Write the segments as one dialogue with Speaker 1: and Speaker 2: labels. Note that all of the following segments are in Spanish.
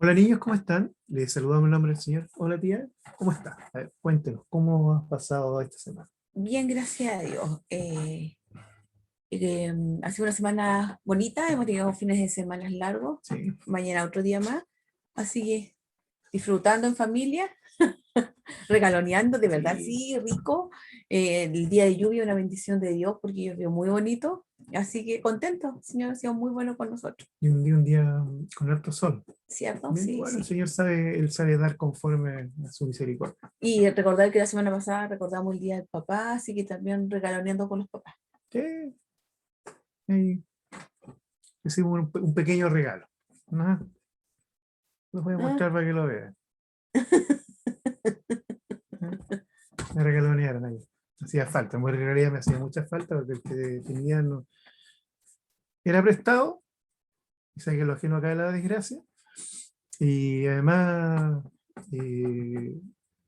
Speaker 1: Hola niños, ¿cómo están? Les saludamos en nombre del Señor. Hola tía, ¿cómo está? A ver, cuéntenos, ¿cómo has pasado esta semana?
Speaker 2: Bien, gracias a Dios. Ha sido una semana bonita, hemos tenido fines de semana largos,
Speaker 1: Sí,
Speaker 2: mañana otro día más, así que disfrutando en familia, regaloneando, de verdad,
Speaker 1: sí.
Speaker 2: sí, rico. El día de lluvia, una bendición de Dios, porque yo veo muy bonito, así que contento, el Señor ha sido muy bueno con nosotros,
Speaker 1: Y un día con harto sol.
Speaker 2: ¿cierto?
Speaker 1: Bien,
Speaker 2: Sí,
Speaker 1: bueno, el
Speaker 2: sí.
Speaker 1: Señor sabe, Él sabe dar conforme a su misericordia.
Speaker 2: Y recordar que la semana pasada recordamos el día del papá, así que también regaloneando con los papás.
Speaker 1: Sí, ahí hicimos un pequeño regalo. Ajá, los voy a
Speaker 2: Ah,
Speaker 1: mostrar para que lo vean. ¿Eh? Me regalonearon ahí. Hacía falta, en realidad me hacía mucha falta porque el que tenía era prestado, y sabe que lo ajeno acá de la desgracia. Y además, eh,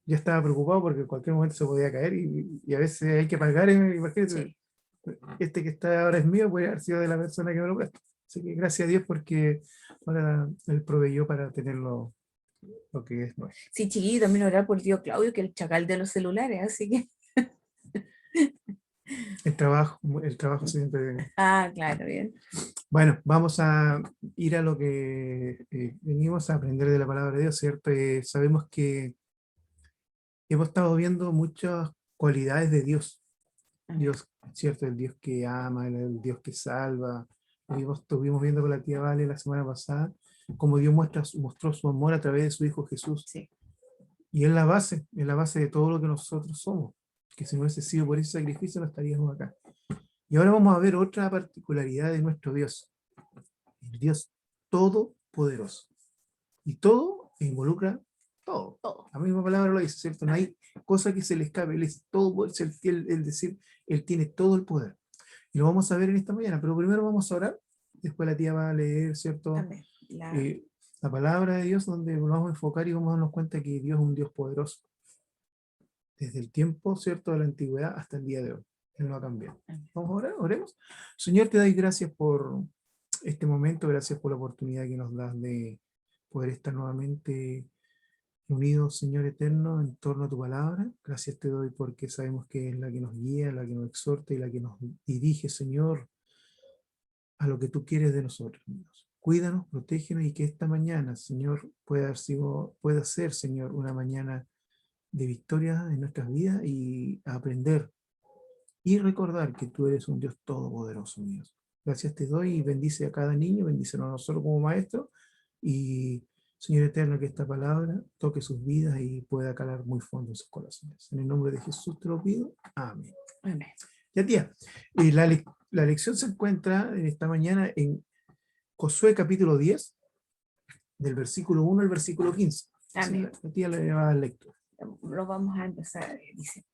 Speaker 1: ya estaba preocupado porque en cualquier momento se podía caer y a veces hay que pagar. Imagínate,
Speaker 2: sí.
Speaker 1: este que está ahora es mío, puede haber sido de la persona que me lo prestó. Así que gracias a Dios porque ahora Él proveyó para tener lo que es nuestro.
Speaker 2: Sí, chiquillo, también orar por el tío Claudio, que es el chacal de los celulares, así que.
Speaker 1: El trabajo siempre.
Speaker 2: Ah, claro, bien.
Speaker 1: Bueno, vamos a ir a lo que venimos a aprender de la palabra de Dios, ¿cierto? Sabemos que hemos estado viendo muchas cualidades de Dios.
Speaker 2: Amén.
Speaker 1: Dios, ¿cierto? El Dios que ama, el Dios que salva. Estuvimos viendo con la tía Vale la semana pasada cómo Dios mostró su amor a través de su Hijo Jesús.
Speaker 2: Sí.
Speaker 1: Y es la base de todo lo que nosotros somos. Que si no hubiese sido por ese sacrificio no estaríamos acá. Y ahora vamos a ver otra particularidad de nuestro Dios. El Dios todopoderoso. Y todo involucra todo.
Speaker 2: Todo.
Speaker 1: La misma palabra lo dice, ¿cierto? No hay cosa que se le escape. Él es todo, el decir, Él tiene todo el poder. Y lo vamos a ver en esta mañana, pero primero vamos a orar, después la tía va a leer, ¿cierto?
Speaker 2: Amén. La...
Speaker 1: Eh, la palabra de Dios, donde nos vamos a enfocar y vamos a darnos cuenta que Dios es un Dios poderoso, desde el tiempo, ¿cierto?, de la antigüedad hasta el día de hoy. Él no ha cambiado.
Speaker 2: Amén.
Speaker 1: Vamos a orar, oremos. Señor, te doy gracias por este momento, gracias por la oportunidad que nos das de poder estar nuevamente unidos, Señor eterno, en torno a tu palabra. Gracias te doy porque sabemos que es la que nos guía, la que nos exhorta y la que nos dirige, Señor, a lo que tú quieres de nosotros, Dios. Cuídanos, protégenos y que esta mañana, Señor, pueda ser, Señor, una mañana de victoria en nuestras vidas y aprender y recordar que tú eres un Dios todopoderoso, Dios. Gracias te doy y bendice a cada niño, bendícenos a nosotros como maestros y, Señor eterno, que esta palabra toque sus vidas y pueda calar muy fondo en sus corazones. En el nombre de Jesús te lo pido. Amén.
Speaker 2: Amén.
Speaker 1: Ya, tía, la lección se encuentra en esta mañana en Josué capítulo 10, del versículo 1 al versículo 15. Así
Speaker 2: Amén.
Speaker 1: la tía le va a dar lectura.
Speaker 2: Lo vamos a empezar a ver. Dice: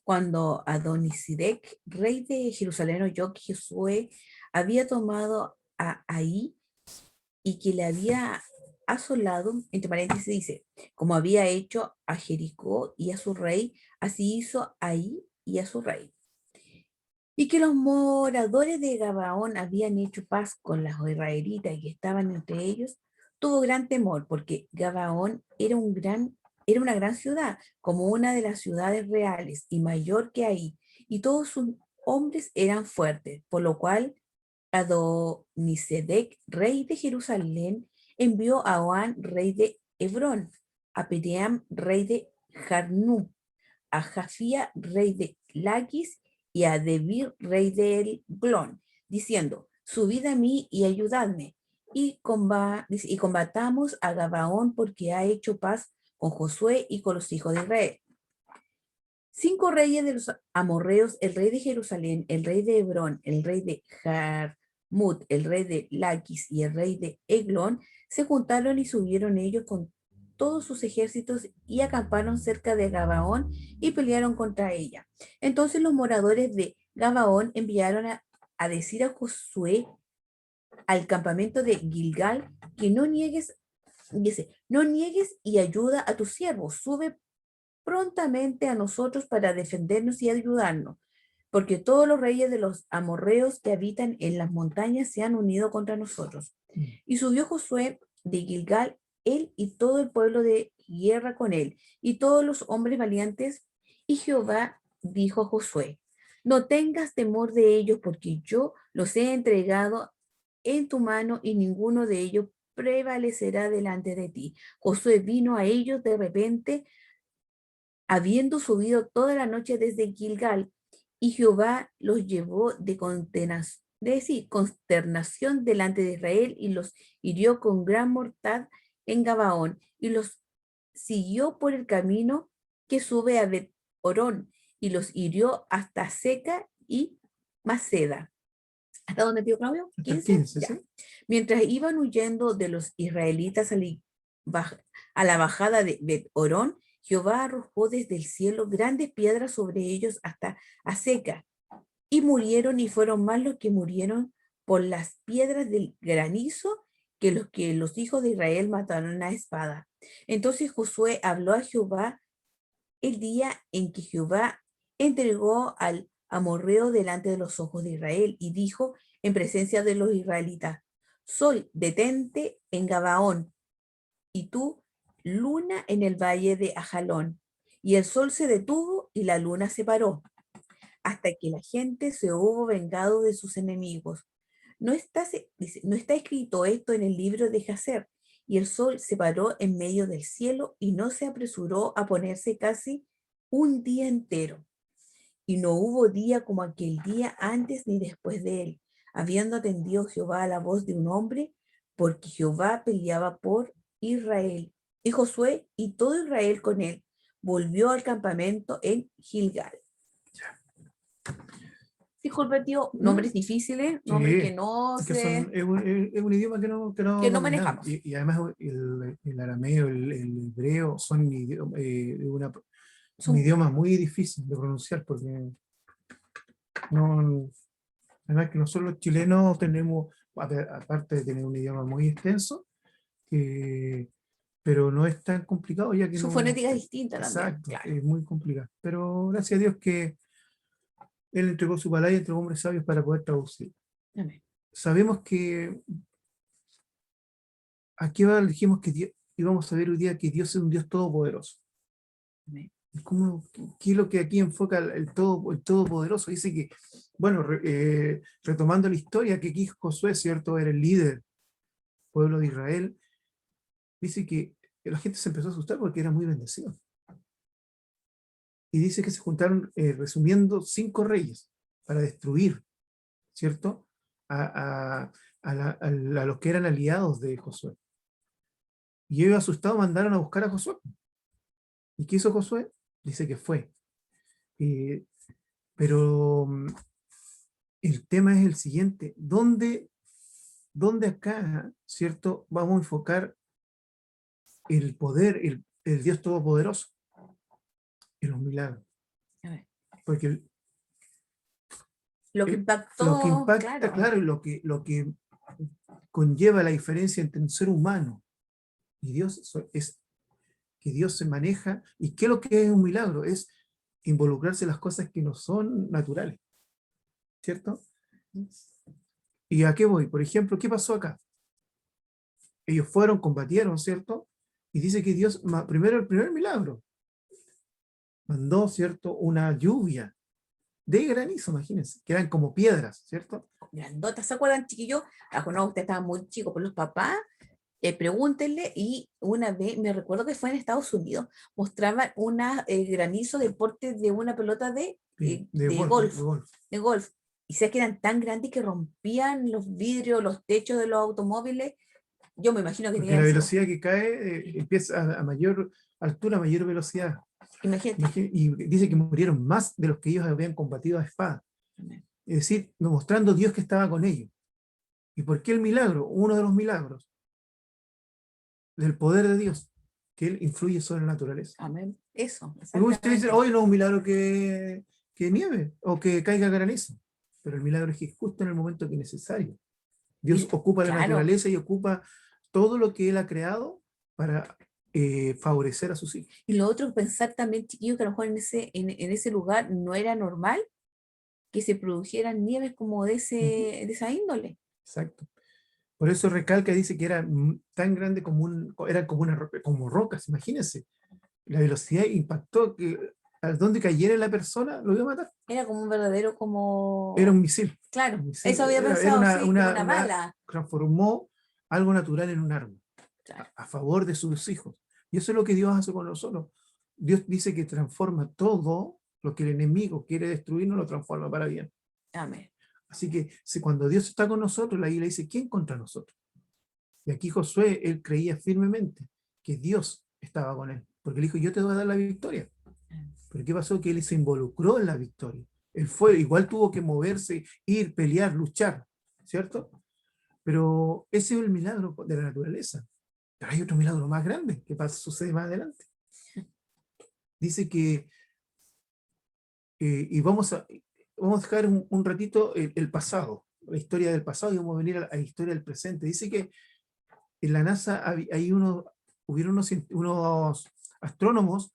Speaker 2: Cuando Adonisedec, rey de Jerusalén, oyó que Josué había tomado a Ahí y que le había asolado, entre paréntesis dice, como había hecho a Jericó y a su rey, así hizo Ahí y a su rey. Y que los moradores de Gabaón habían hecho paz con los israelitas y que estaban entre ellos, tuvo gran temor, porque Gabaón era una gran ciudad, como una de las ciudades reales y mayor que ahí, y todos sus hombres eran fuertes, por lo cual Adonisedec, rey de Jerusalén, envió a Oán, rey de Hebrón, a Peream, rey de Jarnú, a Jafía, rey de Laquis, y a Debir, rey de Glón, diciendo: subid a mí y ayudadme, y combatamos a Gabaón, porque ha hecho paz con Josué y con los hijos de Israel. 5 reyes de los amorreos, el rey de Jerusalén, el rey de Hebrón, el rey de Jarmut, el rey de Laquis y el rey de Eglón, se juntaron y subieron ellos con todos sus ejércitos y acamparon cerca de Gabaón y pelearon contra ella. Entonces los moradores de Gabaón enviaron a decir a Josué al campamento de Gilgal que no niegues, dice, no niegues y ayuda a tus siervos, sube prontamente a nosotros para defendernos y ayudarnos, porque todos los reyes de los amorreos que habitan en las montañas se han unido contra nosotros.
Speaker 1: Mm.
Speaker 2: Y subió Josué de Gilgal él y todo el pueblo de guerra con él, y todos los hombres valientes. Y Jehová dijo a Josué: no tengas temor de ellos, porque yo los he entregado en tu mano, y ninguno de ellos prevalecerá delante de ti. Josué vino a ellos de repente, habiendo subido toda la noche desde Gilgal, y Jehová los llevó consternación delante de Israel, y los hirió con gran mortad en Gabaón, y los siguió por el camino que sube a Bet-Orón, y los hirió hasta Seca y Maceda. ¿Hasta dónde, tío Claudio?
Speaker 1: Hasta el
Speaker 2: 15.
Speaker 1: 15,
Speaker 2: Ya.
Speaker 1: ¿sí?
Speaker 2: Mientras iban huyendo de los israelitas a la bajada de Bet-Orón, Jehová arrojó desde el cielo grandes piedras sobre ellos hasta Aseca, y murieron, y fueron más los que murieron por las piedras del granizo que los hijos de Israel mataron a espada. Entonces Josué habló a Jehová el día en que Jehová entregó al amorreo delante de los ojos de Israel, y dijo en presencia de los israelitas: Sol, detente en Gabaón, y tú, luna, en el valle de Ajalón. Y el sol se detuvo y la luna se paró, hasta que la gente se hubo vengado de sus enemigos. Dice, no está escrito esto en el libro de Jacer. Y el sol se paró en medio del cielo, y no se apresuró a ponerse casi un día entero. Y no hubo día como aquel día antes ni después de él, habiendo atendido Jehová a la voz de un hombre, porque Jehová peleaba por Israel. Y Josué y todo Israel con él volvió al campamento en Gilgal. Disculpe, tío, nombres
Speaker 1: ¿No?
Speaker 2: difíciles, nombres
Speaker 1: Sí, es un idioma que no
Speaker 2: que no
Speaker 1: dominamos.
Speaker 2: manejamos.
Speaker 1: Y además el arameo, el hebreo son un
Speaker 2: Son,
Speaker 1: idioma muy difícil de pronunciar porque no, además que nosotros los chilenos tenemos, aparte de tener un idioma muy extenso, que, pero no es tan complicado ya que
Speaker 2: su
Speaker 1: no,
Speaker 2: fonética es distinta también,
Speaker 1: exacto,
Speaker 2: claro.
Speaker 1: es muy complicado. Pero gracias a Dios que Él entregó su palabra y entregó hombres sabios para poder traducir.
Speaker 2: Amén.
Speaker 1: Sabemos que aquí dijimos que íbamos a ver hoy día que Dios es un Dios todopoderoso.
Speaker 2: Amén.
Speaker 1: ¿Qué es lo que aquí enfoca el todopoderoso? Dice que, bueno, retomando la historia, que aquí Josué, ¿cierto?, era el líder pueblo de Israel. Dice que la gente se empezó a asustar porque era muy bendecido. Y dice que se juntaron, resumiendo, 5 reyes para destruir, ¿cierto?, a los que eran aliados de Josué. Y ellos asustados mandaron a buscar a Josué. ¿Y qué hizo Josué? Dice que fue. Eh, pero el tema es el siguiente: ¿dónde acá, ¿cierto?, vamos a enfocar el poder, el Dios Todopoderoso? En los milagros.
Speaker 2: Amén.
Speaker 1: Porque
Speaker 2: Lo que
Speaker 1: lo que
Speaker 2: impactó,
Speaker 1: impacta,
Speaker 2: claro,
Speaker 1: claro, y lo que conlleva la diferencia entre un ser humano y Dios es que Dios se maneja. ¿Y qué es lo que es un milagro? Es involucrarse en las cosas que no son naturales, ¿cierto? ¿Y a qué voy? Por ejemplo, ¿qué pasó acá? Ellos fueron, combatieron, ¿cierto? Y dice que Dios, primero, el primer milagro, mandó, ¿cierto?, una lluvia de granizo, imagínense, que eran como piedras, ¿cierto?
Speaker 2: grandotas, ¿se acuerdan, chiquillos? Ah, no, usted estaba muy chico, pero los papás, pregúntenle. Y una vez, me recuerdo que fue en Estados Unidos, mostraban una granizo de porte de una pelota
Speaker 1: Sí, de
Speaker 2: de
Speaker 1: golf, de
Speaker 2: golf,
Speaker 1: golf.
Speaker 2: de golf. Y sé que eran tan grandes que rompían los vidrios, los techos de los automóviles. Yo me imagino que
Speaker 1: Porque
Speaker 2: tenían
Speaker 1: la
Speaker 2: que ser,
Speaker 1: velocidad que cae empieza a mayor altura, a mayor velocidad.
Speaker 2: imagínate.
Speaker 1: Y dice que murieron más de los que ellos habían combatido a espada. Es decir, mostrando Dios que estaba con ellos. ¿Y por qué el milagro? Uno de los milagros del poder de Dios, que Él influye sobre la naturaleza.
Speaker 2: Amén. Eso,
Speaker 1: Porque muchos dicen,
Speaker 2: exactamente.
Speaker 1: hoy no es un milagro que nieve o que caiga granizo. Pero el milagro es que justo en el momento que es necesario. Dios
Speaker 2: Y
Speaker 1: ocupa la
Speaker 2: claro,
Speaker 1: naturaleza y ocupa todo lo que Él ha creado para favorecer a sus hijos.
Speaker 2: y lo otro, pensar también, chiquillos, que a lo mejor en ese lugar no era normal que se produjeran nieves como
Speaker 1: Ujú.
Speaker 2: de esa índole.
Speaker 1: Exacto. Por eso recalca, dice que era tan grande como era como como rocas, imagínense. La velocidad impactó que a donde cayera la persona lo iba a matar.
Speaker 2: Era como un verdadero,
Speaker 1: Era un
Speaker 2: como,
Speaker 1: misil.
Speaker 2: claro,
Speaker 1: Un misil
Speaker 2: eso había
Speaker 1: era
Speaker 2: pensado, sí, como una bala.
Speaker 1: transformó algo natural en un arma
Speaker 2: Claro.
Speaker 1: a favor de sus hijos. Y eso es lo que Dios hace con nosotros. Dios dice que transforma todo lo que el enemigo quiere destruir, no lo transforma para bien.
Speaker 2: Amén.
Speaker 1: Así que cuando Dios está con nosotros, la Biblia dice, ¿quién contra nosotros? Y aquí Josué, él creía firmemente que Dios estaba con él, porque le dijo, yo te voy a dar la victoria. Pero ¿qué pasó? Que él se involucró en la victoria. Él fue, igual tuvo que moverse, ir, pelear, luchar, ¿cierto? Pero ese es el milagro de la naturaleza. Pero hay otro milagro más grande que sucede más adelante. Dice que, y vamos a dejar un ratito el pasado, la historia del pasado, y vamos a venir a la historia del presente. Dice que en la NASA hubieron unos astrónomos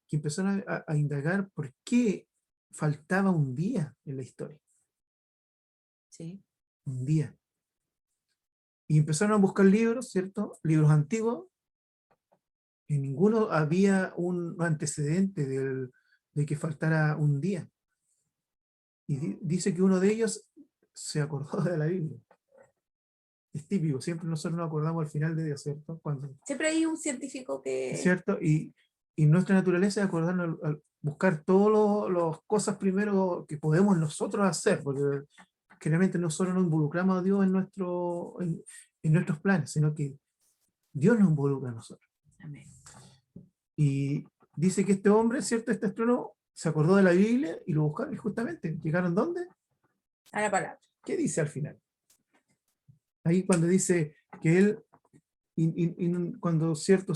Speaker 1: que empezaron a indagar por qué faltaba un día en la historia.
Speaker 2: Sí.
Speaker 1: Un día. Y empezaron a buscar libros, ¿cierto? Libros antiguos. En ninguno había un antecedente de que faltara un día. Y dice que uno de ellos se acordó de la Biblia. Es típico, siempre nosotros nos acordamos al final de Dios, ¿cierto?
Speaker 2: Siempre hay un científico que...
Speaker 1: ¿Cierto? Y nuestra naturaleza es acordarnos al buscar todas las cosas primero que podemos nosotros hacer, porque generalmente nosotros no involucramos a Dios en nuestros planes, sino que Dios nos involucra a nosotros.
Speaker 2: Amén.
Speaker 1: Y dice que este hombre, ¿cierto? Este astrónomo se acordó de la Biblia y lo buscaron, y justamente llegaron ¿dónde?
Speaker 2: A la palabra.
Speaker 1: ¿Qué dice al final? Ahí cuando dice que él, cuando cierto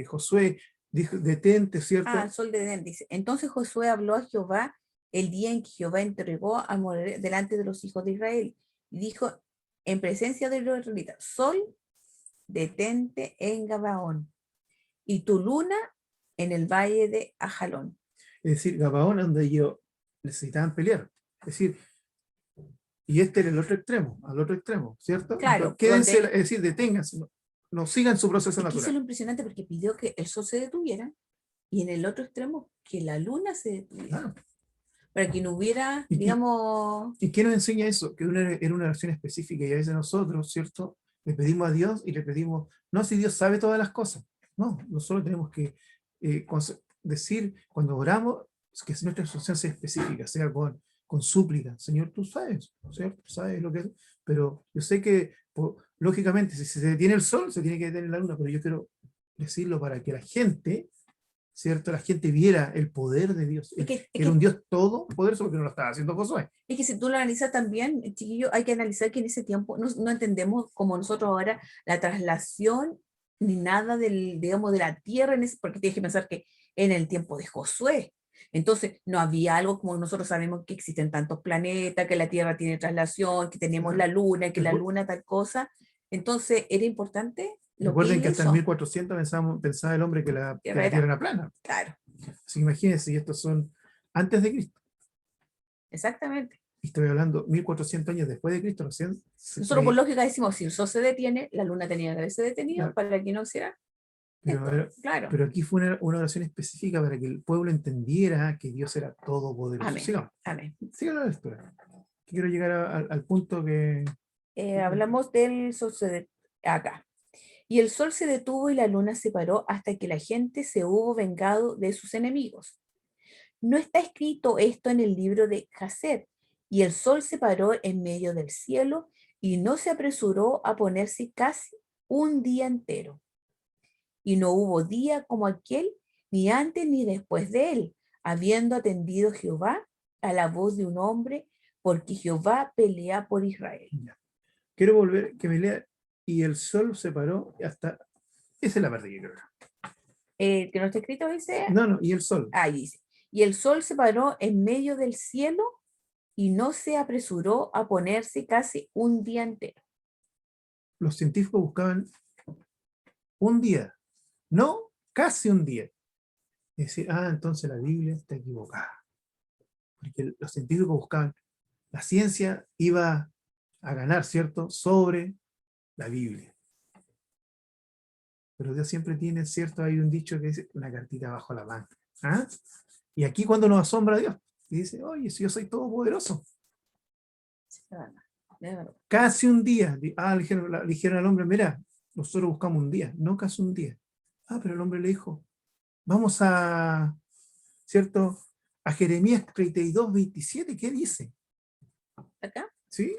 Speaker 1: Josué dijo, detente,
Speaker 2: Ah, el
Speaker 1: ¿cierto?
Speaker 2: sol de Edén dice. Entonces Josué habló a Jehová el día en que Jehová entregó a morir delante de los hijos de Israel. Y dijo en presencia de los israelitas, sol, detente en Gabaón, y tu luna en el valle de Ajalón.
Speaker 1: Es decir, Gabaón, donde ellos necesitaban pelear. Es decir, y este era el otro extremo, al otro extremo, ¿cierto? Entonces,
Speaker 2: Claro,
Speaker 1: quédense,
Speaker 2: donde...
Speaker 1: es decir, deténganse, no sigan su proceso
Speaker 2: Es que eso es
Speaker 1: natural.
Speaker 2: lo impresionante porque pidió que el sol se detuviera y en el otro extremo que la luna se detuviera.
Speaker 1: Claro.
Speaker 2: Para que no hubiera,
Speaker 1: ¿Y, y,
Speaker 2: digamos,
Speaker 1: y qué nos enseña eso? Que era una oración específica y a veces nosotros, ¿cierto? Le pedimos a Dios y le pedimos, no si Dios sabe todas las cosas, no, nosotros tenemos que decir cuando oramos que nuestra oración sea específica, sea con súplica. Señor, tú sabes, ¿cierto? Tú sabes lo que es, pero yo sé que, lógicamente, si se detiene el sol, se tiene que detener la luna, pero yo quiero decirlo para que la gente, ¿cierto? La gente viera el poder de Dios.
Speaker 2: es que, es
Speaker 1: Era un
Speaker 2: que,
Speaker 1: Dios todopoderoso porque no lo estaba haciendo Josué.
Speaker 2: es que si tú lo analizas también, chiquillo, hay que analizar que en ese tiempo no entendemos como nosotros ahora la traslación ni nada del, digamos, de la tierra, porque tienes que pensar que en el tiempo de Josué, entonces no había algo como nosotros sabemos que existen tantos planetas, que la Tierra tiene traslación, que tenemos la Luna, que la Luna tal cosa. Entonces era importante lo que
Speaker 1: Recuerden
Speaker 2: él
Speaker 1: que hasta el
Speaker 2: hizo.
Speaker 1: 1400 pensaba el hombre que
Speaker 2: Tierra
Speaker 1: la Tierra
Speaker 2: era,
Speaker 1: era plana.
Speaker 2: claro,
Speaker 1: Así que imagínense, y estos son antes de Cristo.
Speaker 2: exactamente.
Speaker 1: Y estoy hablando 1400 años después de Cristo, recién.
Speaker 2: Nosotros por lógica decimos, si el sol se detiene, la luna tenía que haberse detenido
Speaker 1: Claro,
Speaker 2: para que no hiciera
Speaker 1: pero,
Speaker 2: esto. Claro.
Speaker 1: pero aquí fue una oración específica para que el pueblo entendiera que Dios era todopoderoso.
Speaker 2: Amén.
Speaker 1: Sigamos,
Speaker 2: Amén.
Speaker 1: sigamos la lectura. Quiero llegar al punto que...
Speaker 2: Hablamos del sol acá. Y el sol se detuvo y la luna se paró hasta que la gente se hubo vengado de sus enemigos. No está escrito esto en el libro de Jasher. Y el sol se paró en medio del cielo y no se apresuró a ponerse casi un día entero. Y no hubo día como aquel, ni antes ni después de él, habiendo atendido Jehová a la voz de un hombre, porque Jehová pelea por Israel.
Speaker 1: Ya. Quiero volver, que me lea, y el sol se paró hasta... Esa es la parte que creo.
Speaker 2: Que no está escrito dice,
Speaker 1: No, no, y el sol.
Speaker 2: ahí dice, y el sol se paró en medio del cielo y no se apresuró a ponerse casi un día entero.
Speaker 1: Los científicos buscaban un día, no casi un día. Es decir, entonces la Biblia está equivocada. Porque los científicos buscaban, la ciencia iba a ganar, ¿cierto?, sobre la Biblia. Pero Dios siempre tiene, ¿cierto? Hay un dicho que dice, una cartita bajo la manga. ¿Ah? Y aquí cuando nos asombra Dios, y dice, oye, si yo soy todopoderoso.
Speaker 2: Sí, de verdad, de verdad.
Speaker 1: Casi un día. Le dijeron al hombre, mira, nosotros buscamos un día, no casi un día. Pero el hombre le dijo, vamos a, ¿cierto?, a Jeremías 32:27, ¿qué dice?
Speaker 2: Acá,
Speaker 1: ¿Sí?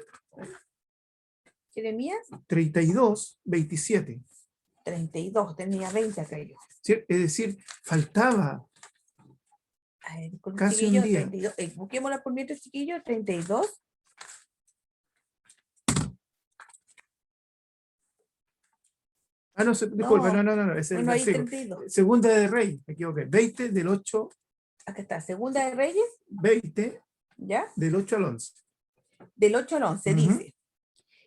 Speaker 2: Jeremías
Speaker 1: 32:27.
Speaker 2: 32, tenía 20 acá yo.
Speaker 1: ¿Sí? Es decir, faltaba
Speaker 2: A ver, disculpe,
Speaker 1: casi un
Speaker 2: chiquillo,
Speaker 1: día.
Speaker 2: 32. Busquémosla por mientras, chiquillo, 32.
Speaker 1: No, disculpa,
Speaker 2: No,
Speaker 1: no, es el
Speaker 2: bueno, ahí
Speaker 1: versículo.
Speaker 2: 32.
Speaker 1: Segunda de Rey, me equivoqué, 20 del 8,
Speaker 2: Acá está, Segunda de Reyes,
Speaker 1: 20
Speaker 2: ¿ya?
Speaker 1: del 8 al 11.
Speaker 2: Del 8 al 11
Speaker 1: Ujú.
Speaker 2: dice,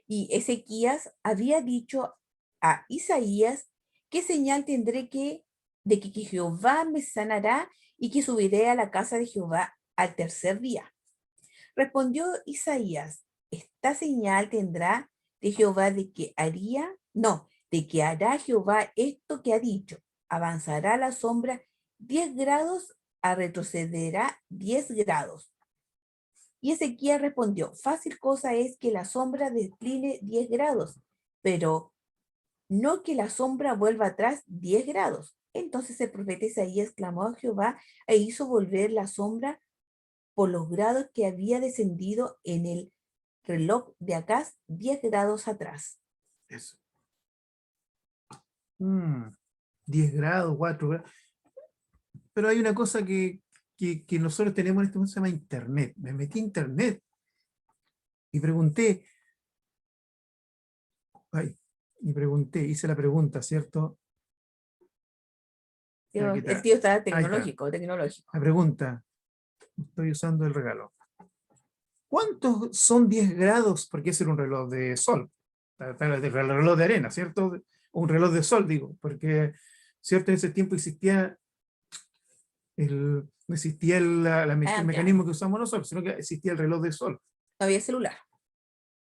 Speaker 2: y Ezequías había dicho a Isaías, ¿qué señal tendré de que Jehová me sanará y que subiré a la casa de Jehová al tercer día? Respondió Isaías, esta señal tendrá de Jehová de que hará Jehová esto que ha dicho. Avanzará la sombra 10 grados, a retrocederá 10 grados. Y Ezequías respondió, fácil cosa es que la sombra decline 10 grados, pero no que la sombra vuelva atrás 10 grados. Entonces el profeta Isaías clamó a Jehová e hizo volver la sombra por los grados que había descendido en el reloj de Acaz 10 grados atrás.
Speaker 1: Eso. 10 grados, 4 grados. Pero hay una cosa que nosotros tenemos en este momento, se llama Internet. Me metí a Internet y pregunté, hice la pregunta, ¿cierto? Aquí
Speaker 2: El
Speaker 1: está.
Speaker 2: tío está
Speaker 1: Ahí está.
Speaker 2: tecnológico.
Speaker 1: La pregunta, estoy usando el regalo. ¿Cuántos son 10 grados? Porque ese era un reloj de sol. El reloj de arena, ¿cierto? O un reloj de sol, digo, porque, ¿cierto? En ese tiempo existía no existía el
Speaker 2: Claro,
Speaker 1: mecanismo que usamos nosotros, sino que existía el reloj de sol.
Speaker 2: no había celular.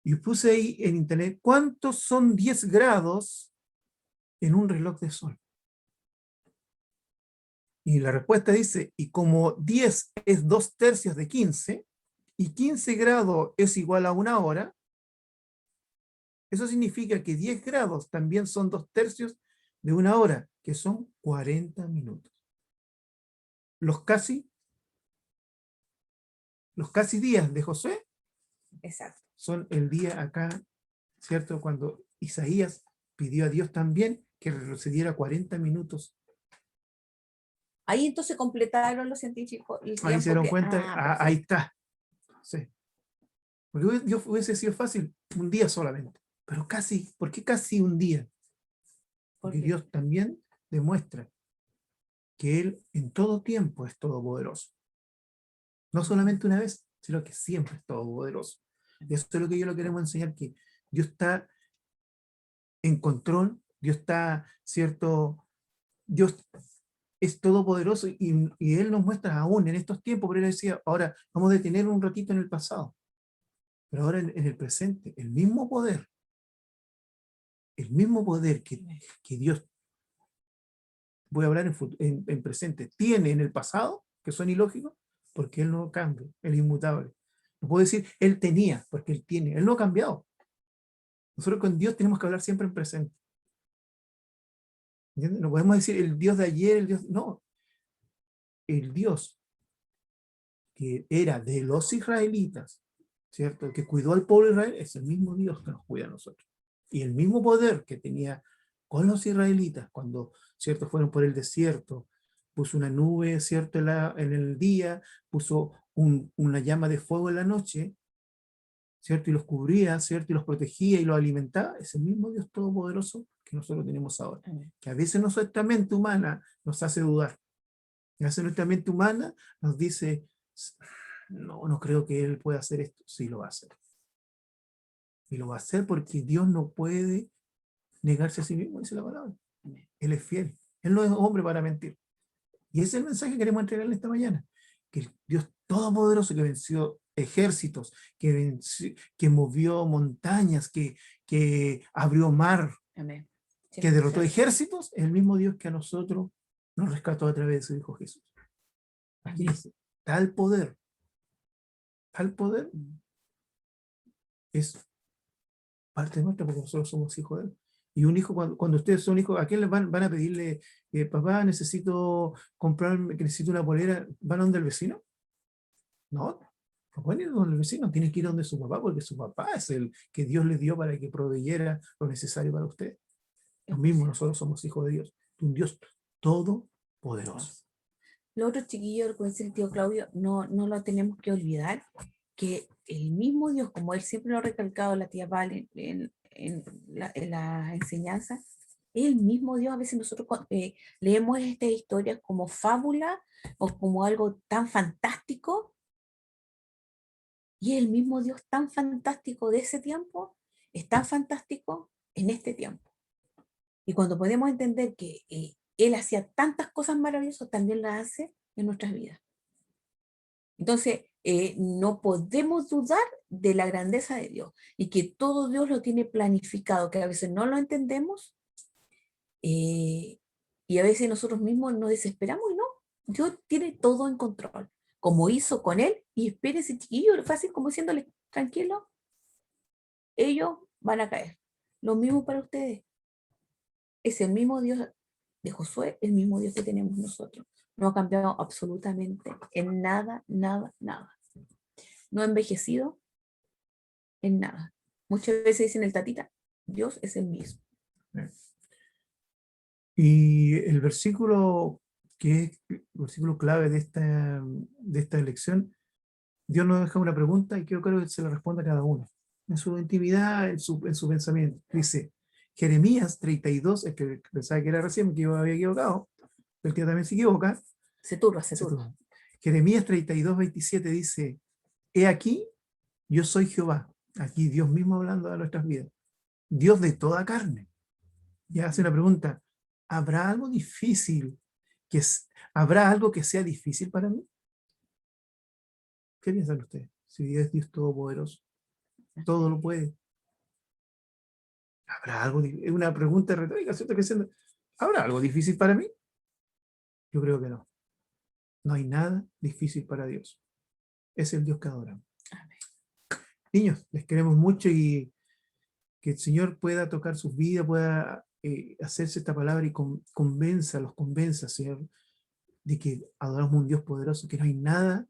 Speaker 1: Y puse ahí en internet, ¿cuántos son 10 grados en un reloj de sol? Y la respuesta dice, y como 10 es 2/3 de 15, y 15 grados es igual a una hora, eso significa que 10 grados también son 2/3 de una hora, que son 40 minutos. Los casi, los casi días de Josué
Speaker 2: Exacto.
Speaker 1: son el día acá, ¿cierto? Cuando Isaías pidió a Dios también que retrocediera 40 minutos.
Speaker 2: Ahí entonces completaron los científicos el
Speaker 1: Ahí se
Speaker 2: tiempo
Speaker 1: dieron
Speaker 2: que...
Speaker 1: cuenta, ahí
Speaker 2: Perfecto.
Speaker 1: está. Sí. Porque hubiese sido fácil un día solamente, pero casi, ¿por qué casi un día? Porque
Speaker 2: Porque
Speaker 1: Dios también demuestra que Él en todo tiempo es todopoderoso. No solamente una vez, sino que siempre es todopoderoso. Y eso es lo que yo le queremos enseñar, que Dios está en control, Dios está, ¿cierto? Dios es todopoderoso y Él nos muestra aún en estos tiempos, pero Él decía, ahora vamos a detener un ratito en el pasado, pero ahora en el presente, el mismo poder que Dios, voy a hablar en presente, tiene en el pasado, que son ilógicos, porque Él no cambia, Él es inmutable. No puedo decir, Él tenía, porque Él tiene, Él no ha cambiado. Nosotros con Dios tenemos que hablar siempre en presente. ¿Entiendes? No podemos decir el Dios de ayer, el Dios, no, el Dios que era de los israelitas, ¿cierto? Que cuidó al pueblo de Israel, es el mismo Dios que nos cuida a nosotros. Y el mismo poder que tenía con los israelitas cuando, ¿cierto?, fueron por el desierto, puso una nube, ¿cierto?, en el día, puso una llama de fuego en la noche, ¿cierto?, y los cubría, ¿cierto?, y los protegía y los alimentaba, es el mismo Dios todopoderoso que nosotros tenemos ahora. Que a veces nuestra mente humana nos hace dudar. A veces nuestra mente humana nos dice, no creo que Él pueda hacer esto. Sí lo va a hacer. Y lo va a hacer porque Dios no puede negarse a sí mismo, dice la palabra. Él es fiel. Él no es hombre para mentir. Y ese es el mensaje que queremos entregarle esta mañana. Que el Dios Todopoderoso que venció ejércitos, que movió montañas, que abrió mar,
Speaker 2: Amén.
Speaker 1: que derrotó
Speaker 2: 100%.
Speaker 1: ejércitos, el mismo Dios que a nosotros nos rescató a través de su Hijo Jesús. Aquí
Speaker 2: Amén.
Speaker 1: dice, tal poder
Speaker 2: Mm.
Speaker 1: es parte nuestra porque nosotros somos hijos de Él. Y un hijo, cuando ustedes son hijos, ¿a quién les van a pedirle, papá, necesito una polera? ¿Van a donde el vecino? No, no pueden ir donde el vecino, tienen que ir donde su papá, porque su papá es el que Dios les dio para que proveyera lo necesario para ustedes. Lo mismo, nosotros somos hijos de Dios, de un Dios todopoderoso.
Speaker 2: Lo otro, chiquillo, como dice el tío Claudio, no lo tenemos que olvidar, que el mismo Dios, como él siempre lo ha recalcado la tía Val en la enseñanza, es el mismo Dios. A veces nosotros leemos estas historias como fábula o como algo tan fantástico, y el mismo Dios tan fantástico de ese tiempo es tan fantástico en este tiempo. Y cuando podemos entender que Él hacía tantas cosas maravillosas, también las hace en nuestras vidas. Entonces, no podemos dudar de la grandeza de Dios y que todo Dios lo tiene planificado, que a veces no lo entendemos y a veces nosotros mismos nos desesperamos y no, Dios tiene todo en control, como hizo con Él. Y espérense, chiquillos, fácil como diciéndole, tranquilo, ellos van a caer. Lo mismo para ustedes. Es el mismo Dios de Josué, el mismo Dios que tenemos nosotros. No ha cambiado absolutamente en nada, nada, nada. No ha envejecido en nada. Muchas veces dicen el tatita, Dios es el mismo.
Speaker 1: Y el versículo que es el versículo clave de esta lección, Dios nos deja una pregunta y yo creo que se la responde a cada uno. En su intimidad, en su pensamiento. Dice, Jeremías 32, el que pensaba que era recién, que yo había equivocado, el que también se equivoca.
Speaker 2: Se turba.
Speaker 1: Jeremías 32, 27 dice, he aquí, yo soy Jehová. Aquí Dios mismo hablando de nuestras vidas. Dios de toda carne. Y hace una pregunta, ¿habrá algo difícil? ¿Habrá algo que sea difícil para mí? ¿Qué piensan ustedes? Si es Dios todopoderoso, todo lo puede. ¿Habrá algo? Es una pregunta retórica, ¿cierto? ¿Habrá algo difícil para mí? Yo creo que no. No hay nada difícil para Dios. Es el Dios que adoramos.
Speaker 2: Amén.
Speaker 1: Niños, les queremos mucho y que el Señor pueda tocar sus vidas, pueda hacerse esta palabra y los convenza, Señor, de que adoramos un Dios poderoso, que no hay nada,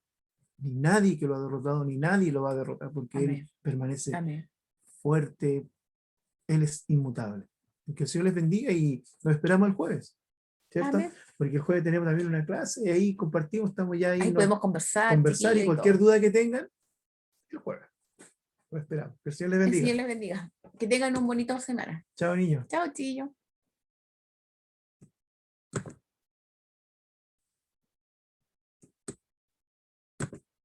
Speaker 1: ni nadie que lo ha derrotado, ni nadie lo va a derrotar, porque
Speaker 2: Amén.
Speaker 1: Él permanece
Speaker 2: Amén.
Speaker 1: fuerte, Él es inmutable. Y que el Señor les bendiga y nos esperamos el jueves, ¿cierto?
Speaker 2: Amén.
Speaker 1: Porque el jueves tenemos también una clase y ahí compartimos, estamos ya ahí,
Speaker 2: Ahí podemos conversar,
Speaker 1: y cualquier
Speaker 2: todo.
Speaker 1: duda que tengan, el jueves. Lo esperamos. Que el Señor les
Speaker 2: El
Speaker 1: bendiga.
Speaker 2: Señor les bendiga. Que tengan un bonito semana.
Speaker 1: Chao, niños.
Speaker 2: Chao, chillo.